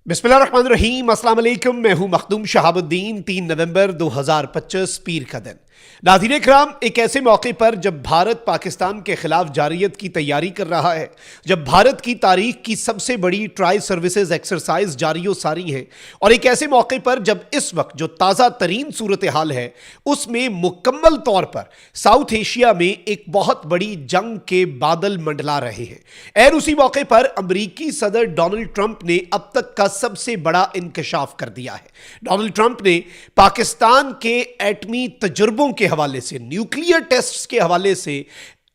बिस्मिल्लाहिर्रहमानिर्रहीम, अस्सलाम वालेकुम। मैं हूं मखदूम शहाबुद्दीन। 3 नवंबर 2025 पीर का दिन। नाज़रीन इकराम, एक ऐसे मौके पर जब भारत पाकिस्तान के खिलाफ जारियत की तैयारी कर रहा है, जब भारत की तारीख की सबसे बड़ी ट्राई सर्विसेज एक्सरसाइज जारी व सारी है, और एक ऐसे मौके पर जब इस वक्त जो ताज़ा तरीन सूरत हाल है उसमें मुकम्मल तौर पर साउथ एशिया में एक बहुत बड़ी जंग के बादल मंडला रहे हैं, और उसी मौके पर अमरीकी सदर डोनाल्ड ट्रंप ने अब तक का सबसे बड़ा इंकशाफ कर दिया है। डोनाल्ड ट्रंप ने पाकिस्तान के एटमी तजुर्बों के हवाले से, न्यूक्लियर टेस्ट्स के हवाले से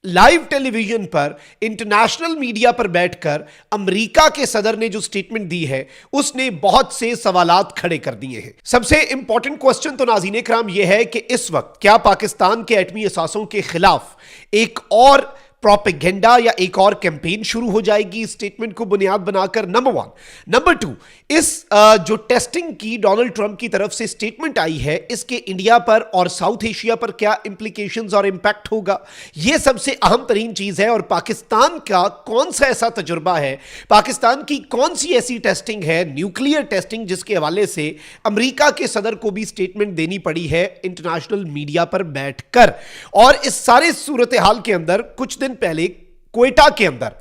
लाइव टेलीविजन पर, इंटरनेशनल मीडिया पर बैठकर अमेरिका के सदर ने जो स्टेटमेंट दी है उसने बहुत से सवालात खड़े कर दिए हैं। सबसे इंपॉर्टेंट क्वेश्चन तो नाज़रीन इकराम यह है कि इस वक्त क्या पाकिस्तान के एटमी असासों के खिलाफ एक और प्रोपेगेंडा या एक और कैंपेन शुरू हो जाएगी इस स्टेटमेंट को बुनियाद बनाकर? नंबर 1। नंबर 2, इस जो टेस्टिंग की डोनाल्ड ट्रंप की तरफ से स्टेटमेंट आई है, इसके इंडिया पर और साउथ एशिया पर क्या इंप्लीकेशंस और इंपैक्ट होगा, यह सबसे अहम तरीन चीज है। और पाकिस्तान का कौन सा ऐसा तजुर्बा है, पाकिस्तान की कौन सी ऐसी टेस्टिंग है, न्यूक्लियर टेस्टिंग, जिसके हवाले से अमेरिका के सदर को भी स्टेटमेंट देनी पड़ी है इंटरनेशनल मीडिया पर बैठकर। और इस सारे सूरत हाल के अंदर कुछ दिन पहले क्वेटा के अंदर,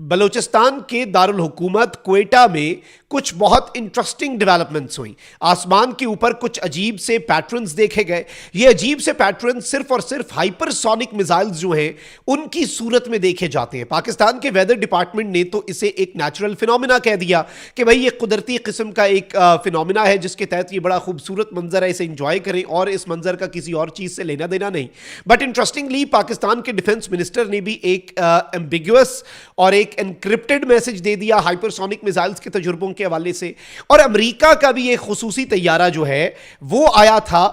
बलूचिस्तान के दारुल हुकूमत क्वेटा में कुछ बहुत इंटरेस्टिंग डेवलपमेंट्स हुई। आसमान के ऊपर कुछ अजीब से पैटर्न्स देखे गए। ये अजीब से पैटर्न सिर्फ और सिर्फ हाइपरसोनिक मिसाइल्स जो हैं उनकी सूरत में देखे जाते हैं। पाकिस्तान के वेदर डिपार्टमेंट ने तो इसे एक नेचुरल फिनोमिना कह दिया कि भाई ये कुदरती किस्म का एक फिनोमिना है जिसके तहत ये बड़ा खूबसूरत मंजर है, इसे इंजॉय करें और इस मंजर का किसी और चीज से लेना देना नहीं। बट इंटरेस्टिंगली पाकिस्तान के डिफेंस मिनिस्टर ने भी एक एम्बिगुअस और एक एनक्रिप्टेड मैसेज दे दिया हाइपरसोनिक मिसाइल्स के तजुर्बों के हवाले से। और अमेरिका का भी एक खुसूसी तैयारा जो है वो आया था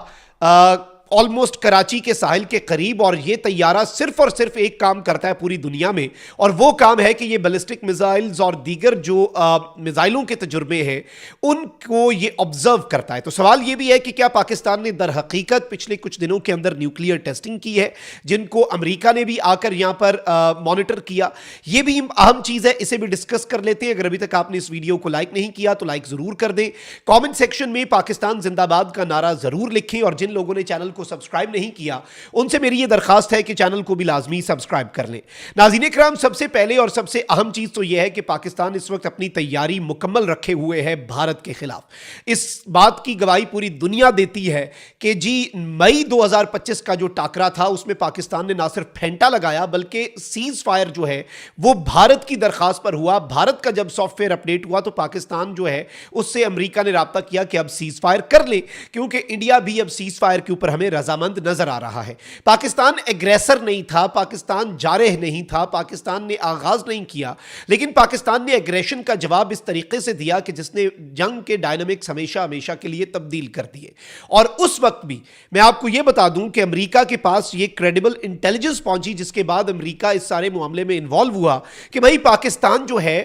ऑलमोस्ट कराची के साहिल के करीब, और ये तैयारा सिर्फ और सिर्फ एक काम करता है पूरी दुनिया में, और वो काम है कि ये बैलिस्टिक मिसाइल्स और दीगर जो मिसाइलों के तजुर्बे हैं उनको ये ऑब्जर्व करता है। तो सवाल ये भी है कि क्या पाकिस्तान ने दर हकीकत पिछले कुछ दिनों के अंदर न्यूक्लियर टेस्टिंग की है, जिनको अमेरिका ने भी आकर यहां पर मॉनिटर किया? ये भी अहम चीज है, इसे भी डिस्कस कर लेते हैं। अगर अभी तक आपने इस वीडियो को लाइक नहीं किया तो लाइक जरूर कर दें। कॉमेंट सेक्शन में पाकिस्तान जिंदाबाद का नारा जरूर लिखें, और जिन लोगों ने चैनल को सब्सक्राइब नहीं किया उनसे मेरी यह दरखास्त है कि चैनल को भी लाजमी सब्सक्राइब कर लें। नाज़रीन इकराम, सबसे पहले और सबसे अहम चीज तो यह है कि पाकिस्तान इस वक्त अपनी तैयारी मुकम्मल रखे हुए है भारत के खिलाफ। इस बात की गवाही पूरी दुनिया देती है कि जी मई 2025 का जो टाकरा था उसमें पाकिस्तान ने ना सिर्फ फेंटा लगाया बल्कि सीज फायर जो है वो भारत की दरखास्त पर हुआ। भारत का जब सॉफ्टवेयर अपडेट हुआ तो पाकिस्तान जो है उससे अमेरिका ने राब्ता किया कि अब सीज फायर कर ले, क्योंकि इंडिया भी अब सीज फायर के ऊपर हमें रजामंद नजर आ रहा है। पाकिस्तान एग्रेसर नहीं था, पाकिस्तान जारह नहीं था, पाकिस्तान ने आगाज नहीं किया, लेकिन पाकिस्तान ने एग्रेशन का जवाब इस तरीके से दिया कि जिसने जंग के डायनामिक्स हमेशा हमेशा के लिए तब्दील कर दिए। और उस वक्त भी मैं आपको यह बता दूं कि अमेरिका के पास ये क्रेडिबल इंटेलिजेंस पहुंची, जिसके बाद अमेरिका इस सारे मामले में इन्वॉल्व हुआ कि भाई पाकिस्तान जो है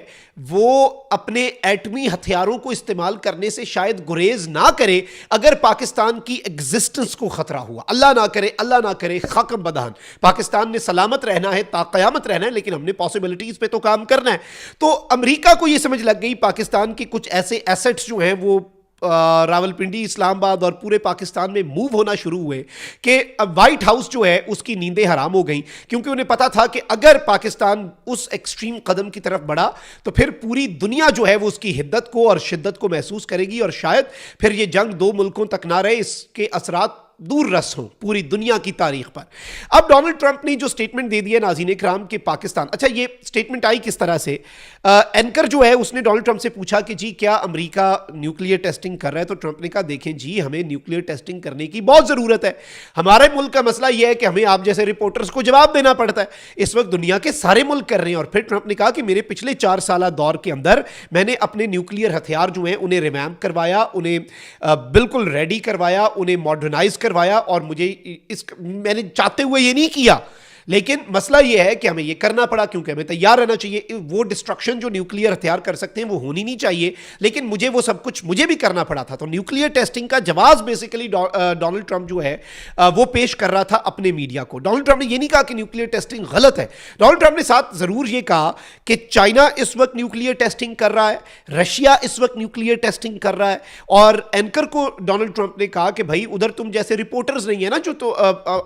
वो अपने एटमी हथियारों को इस्तेमाल करने से शायद गुरेज ना करे अगर पाकिस्तान की एग्जिस्टेंस को खतरा हुआ। अल्लाह ना करे खाकम बदहान, पाकिस्तान ने सलामत रहना है, ताक़यामत रहना है, लेकिन हमने पॉसिबिलिटीज पे तो काम करना है। तो अमेरिका को यह समझ लग गई पाकिस्तान के कुछ ऐसे एसेट्स जो हैं वो रावलपिंडी, इस्लामाबाद और पूरे पाकिस्तान में मूव होना शुरू हुए कि अब व्हाइट हाउस जो है उसकी नींदें हराम हो गई, क्योंकि उन्हें पता था कि अगर पाकिस्तान उस एक्सट्रीम कदम की तरफ बढ़ा तो फिर पूरी दुनिया जो है वो उसकी हिद्दत को और शिद्दत को महसूस करेगी, और शायद फिर ये जंग 2 मुल्कों तक ना रहे, इसके असरात दूर रस हो पूरी दुनिया की तारीख पर। अब डोनाल्ड ट्रंप ने जो स्टेटमेंट दे दिया नाज़रीन इकराम के पाकिस्तान, अच्छा ये स्टेटमेंट आई किस तरह से? एंकर जो है उसने डोनाल्ड ट्रंप से पूछा कि जी क्या अमेरिका न्यूक्लियर टेस्टिंग कर रहा है? तो ट्रंप ने कहा देखें जी, हमें न्यूक्लियर टेस्टिंग करने की बहुत ज़रूरत है। हमारे मुल्क का मसला यह है कि हमें आप जैसे रिपोर्टर्स को जवाब देना पड़ता है। इस वक्त दुनिया के सारे मुल्क कर रहे हैं। और फिर ट्रंप ने कहा कि मेरे पिछले 4 साल दौर के अंदर मैंने अपने न्यूक्लियर हथियार जो हैं उन्हें रिवैम्प करवाया, उन्हें बिल्कुल रेडी करवाया, उन्हें मॉडर्नाइज करवाया, और मुझे मैंने चाहते हुए ये नहीं किया, لیکن مسئلہ یہ ہے کہ ہمیں یہ کرنا پڑا کیونکہ ہمیں تیار رہنا چاہیے. وہ ڈسٹرکشن جو نیوکلیئر ہتھیار کر سکتے ہیں وہ ہونی نہیں چاہیے, لیکن مجھے وہ سب کچھ مجھے بھی کرنا پڑا تھا. تو نیوکلیئر ٹیسٹنگ کا جواز بیسیکلی ڈونلڈ ٹرمپ جو ہے وہ پیش کر رہا تھا اپنے میڈیا کو. ڈونلڈ ٹرمپ نے یہ نہیں کہا کہ نیوکلیئر ٹیسٹنگ غلط ہے. ڈونلڈ ٹرمپ نے ساتھ ضرور یہ کہا کہ چائنا اس وقت نیوکلیئر ٹیسٹنگ کر رہا ہے, رشیا اس وقت نیوکلیئر ٹیسٹنگ کر رہا ہے, اور اینکر کو ڈونلڈ ٹرمپ نے کہا کہ بھائی ادھر تم جیسے رپورٹرز نہیں ہیں نا جو تو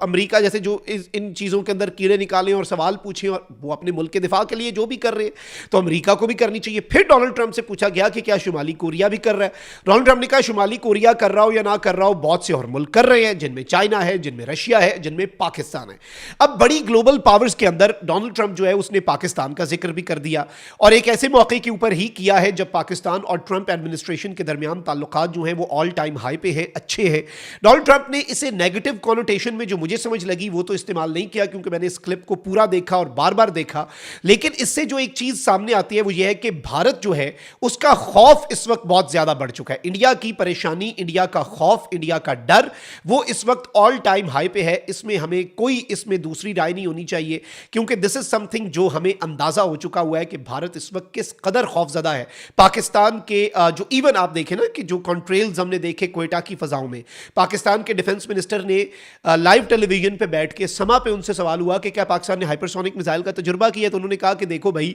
امریکہ جیسے جو ان چیزوں کے اندر کیڑے نکالیں اور سوال پوچھیں اور وہ اپنے ملک کے دفاع کے لیے جو بھی کر رہے ہیں تو امریکہ کو بھی کرنی چاہیے. پھر ڈونلڈ ٹرمپ سے پوچھا گیا کہ کیا شمالی کوریا بھی کر رہا ہے. ڈونلڈ ٹرمپ نے کہا شمالی کوریا کر رہا ہو یا نہ کر رہا ہو, بہت سے اور ملک کر رہے ہیں, جن میں چائنا ہے, جن میں رشیا ہے, جن میں پاکستان ہے. اب بڑی گلوبل پاورز کے اندر ڈونلڈ ٹرمپ جو ہے اس نے پاکستان کا ذکر بھی کر دیا, اور ایک ایسے موقع کے اوپر ہی کیا ہے جب پاکستان اور ٹرمپ ایڈمنسٹریشن کے درمیان تعلقات جو ہیں وہ آل ٹائم ہائی پہ ہیں, اچھے ہیں. ڈونلڈ ٹرمپ نے اسے نیگیٹو کونوٹیشن میں جو مجھے سمجھ لگی وہ تو استعمال نہیں کیا کیونکہ میں نے اس کلپ کو پورا دیکھا اور بار بار دیکھا, لیکن اس سے جو ایک چیز سامنے آتی ہے وہ یہ ہے کہ بھارت جو ہے اس کا خوف اس وقت بہت زیادہ بڑھ چکا ہے. انڈیا کی پریشانی, انڈیا کا خوف, انڈیا کا ڈر وہ اس وقت آل ٹائم ہائی پہ ہے. اس میں ہمیں کوئی اس میں دوسری رائے نہیں ہونی چاہیے کیونکہ دس از سم تھنگ جو ہمیں اندازہ ہو چکا ہوا ہے کہ بھارت اس وقت کس قدر خوف زدہ ہے. پاکستان کے جو ایون آپ دیکھیں نا کہ جو کنٹریلز ہم نے دیکھے کوئٹہ کی فضاؤں میں, پاکستان کے ڈیفنس منسٹر نے لائیو ٹیلی ویژن پہ بیٹھ کے سما پہ ان سے سوال ہوا کہ کیا پاکستان نے ہائپرسونک میزائل کا تجربہ کیا, تو انہوں نے کہا کہ دیکھو بھائی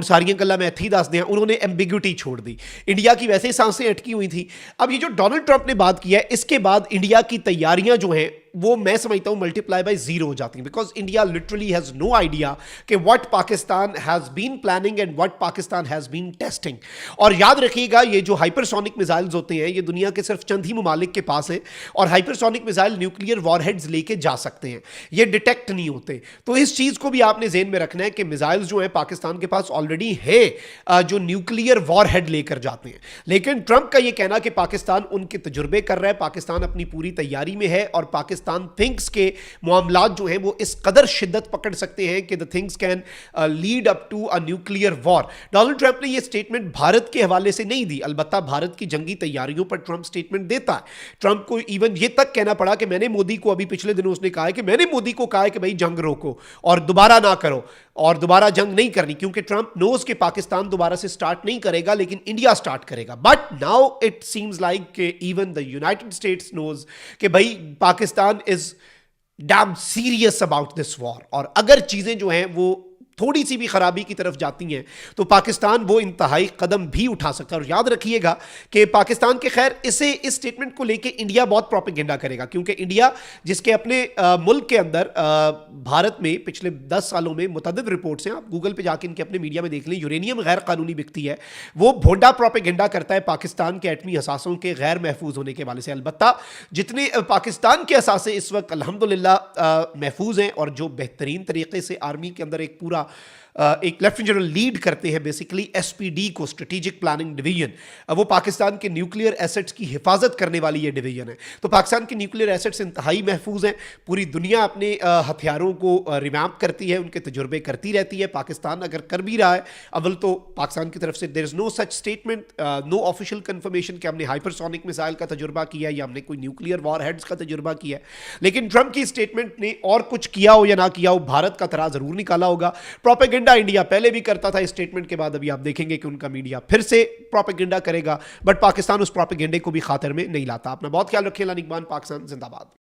ساریاں گلا میں اتھی دس دیں, انہوں نے ایمبیگوٹی چھوڑ دی. انڈیا کی ویسے ہی سانسیں اٹکی ہوئی تھی. اب یہ جو ڈونلڈ ٹرمپ نے بات کی ہے اس کے بعد انڈیا کی تیاریاں جو ہیں وہ میں سمجھتا ہوں ملٹیپلائی بائی زیرو ہو جاتی ہیں, because India literally has no idea کہ what Pakistan has been planning and what Pakistan has been testing. اور یاد رکھیے گا یہ جو ہائپرسونک میزائلز ہوتے ہیں یہ دنیا کے صرف چند ہی ممالک کے پاس ہیں, اور ہائپرسونک میزائل نیوکلیئر وار ہیڈز لے کے جا سکتے ہیں, یہ ڈیٹیکٹ نہیں ہوتے. تو اس چیز کو بھی آپ نے ذہن میں رکھنا ہے کہ میزائلز جو ہیں پاکستان کے پاس آلریڈی ہے جو نیوکلیئر وار ہیڈ لے کر جاتے ہیں. لیکن ٹرمپ کا یہ کہنا کہ پاکستان ان کے تجربے کر رہا ہے, پاکستان اپنی پوری تیاری میں ہے, اور پاکستان تھنکس کے معاملات جو ہیں وہ اس قدر شدت پکڑ سکتے ہیں کہ the things can lead up to a nuclear war. Donald Trump نے یہ سٹیٹمنٹ بھارت کے حوالے سے نہیں دی, البتہ بھارت کی جنگی تیاریوں پر ٹرمپ سٹیٹمنٹ دیتا ہے. ٹرمپ کو ایون یہ تک کہنا پڑا کہ میں نے مودی کو, ابھی پچھلے دنوں اس نے کہا ہے کہ میں نے مودی کو کہا ہے کہ بھائی جنگ روکو اور دوبارہ نہ کرو اور دوبارہ جنگ نہیں کرنی, کیونکہ ٹرمپ نوز کہ پاکستان دوبارہ سے سٹارٹ نہیں کرے گا لیکن انڈیا سٹارٹ کرے گا. But now it seems like کہ even the United States knows کہ بھائی Pakistan is damn serious about this war, اور اگر چیزیں جو ہیں وہ تھوڑی سی بھی خرابی کی طرف جاتی ہیں تو پاکستان وہ انتہائی قدم بھی اٹھا سکتا ہے. اور یاد رکھیے گا کہ پاکستان کے خیر اس سٹیٹمنٹ کو لے کے انڈیا بہت پروپیگنڈا کرے گا, کیونکہ انڈیا جس کے اپنے ملک کے اندر بھارت میں پچھلے 10 سالوں میں متعدد رپورٹس ہیں, آپ گوگل پہ جا کے ان کے اپنے میڈیا میں دیکھ لیں, یورینیم غیر قانونی بکتی ہے, وہ بھونڈا پروپیگنڈا کرتا ہے پاکستان کے ایٹمی اثاثوں کے غیر محفوظ ہونے کے حوالے سے. البتہ جتنے پاکستان کے اثاثے اس وقت الحمدللہ محفوظ ہیں, اور جو بہترین طریقے سے آرمی کے اندر ایک پورا ایک لیفٹنٹ جنرل لیڈ کرتے ہیں بیسیکلی ایس پی ڈی کو, اسٹریٹجک پلاننگ ڈویژن, وہ پاکستان کے نیوکلیئر ایسٹس کی حفاظت کرنے والی یہ ڈویژن ہے. تو پاکستان کے نیوکلیئر ایسٹس انتہائی محفوظ ہیں. پوری دنیا اپنے ہتھیاروں کو ریویمپ کرتی ہے, ان کے تجربے کرتی رہتی ہے. پاکستان اگر کر بھی رہا ہے, اول تو پاکستان کی طرف سے دیر از نو سچ اسٹیٹمنٹ, نو آفیشیل کنفرمیشن کہ ہم نے ہائپرسونک میزائل کا تجربہ کیا یا ہم نے کوئی نیوکلیئر وار ہیڈز کا تجربہ کیا ہے. لیکن ٹرمپ کی اسٹیٹمنٹ نے اور کچھ کیا ہو یا نہ کیا ہو, بھارت کا طرح ضرور نکالا ہوگا. پروپیگنڈا انڈیا پہلے بھی کرتا تھا, اس اسٹیٹمنٹ کے بعد ابھی آپ دیکھیں گے کہ ان کا میڈیا پھر سے پروپیگنڈا کرے گا, بٹ پاکستان اس پروپیگنڈے کو بھی خاطر میں نہیں لاتا. اپنا بہت خیال رکھیں. اقبال پاکستان زندہ باد.